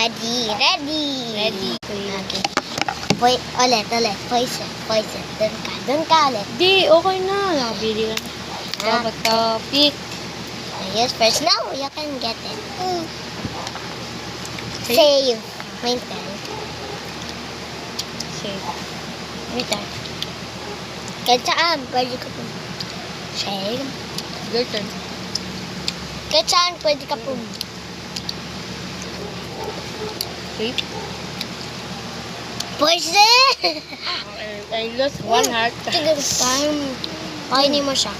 Ready. Ready. Okay. Ulit. Poison. Doon ka ulit. Di, okay na. Nakabili ka na. Dapat topic. Yes, first now, you can get it. Save. My turn. Save. My turn. Kahit saan, pwede ka po. Save. Your turn. Kahit saan, pwede ka po. Save. Poison! I lost one heart. Sige, kainin mo siya.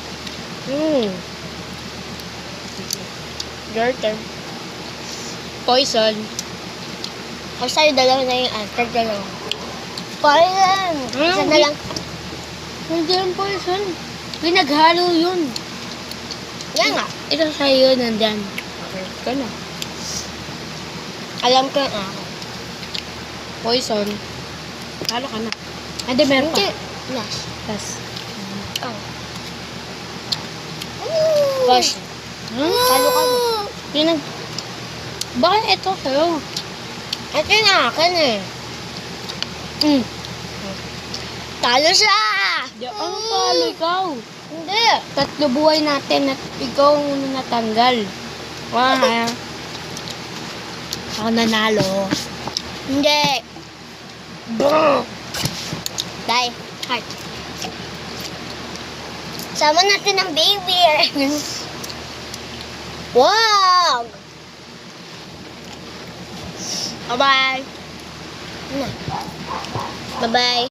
Your turn. Poison. O sa'yo, dalawa na yung answer. Dalawa. Poison! Isa na lang. Hindi yung poison. Pinaghalo yun. Yan nga. Ito sa'yo, nandyan. Okay, ka na. Alam ko yung ako. Poison. Halo ka na. Hindi, meron pa. Hindi. Last. Yes. Oh. Poison. Halo ka na. Pinag... Bakit ito sa'yo? Ito yung akin eh. Talo siya! Ano talo ikaw? Hindi. Tatlo buhay natin at ikaw ang una natanggal. Wah. Ako nanalo. Hindi. Die. Heart. Sama natin ang baby. Wow! Bye-bye. Bye-bye.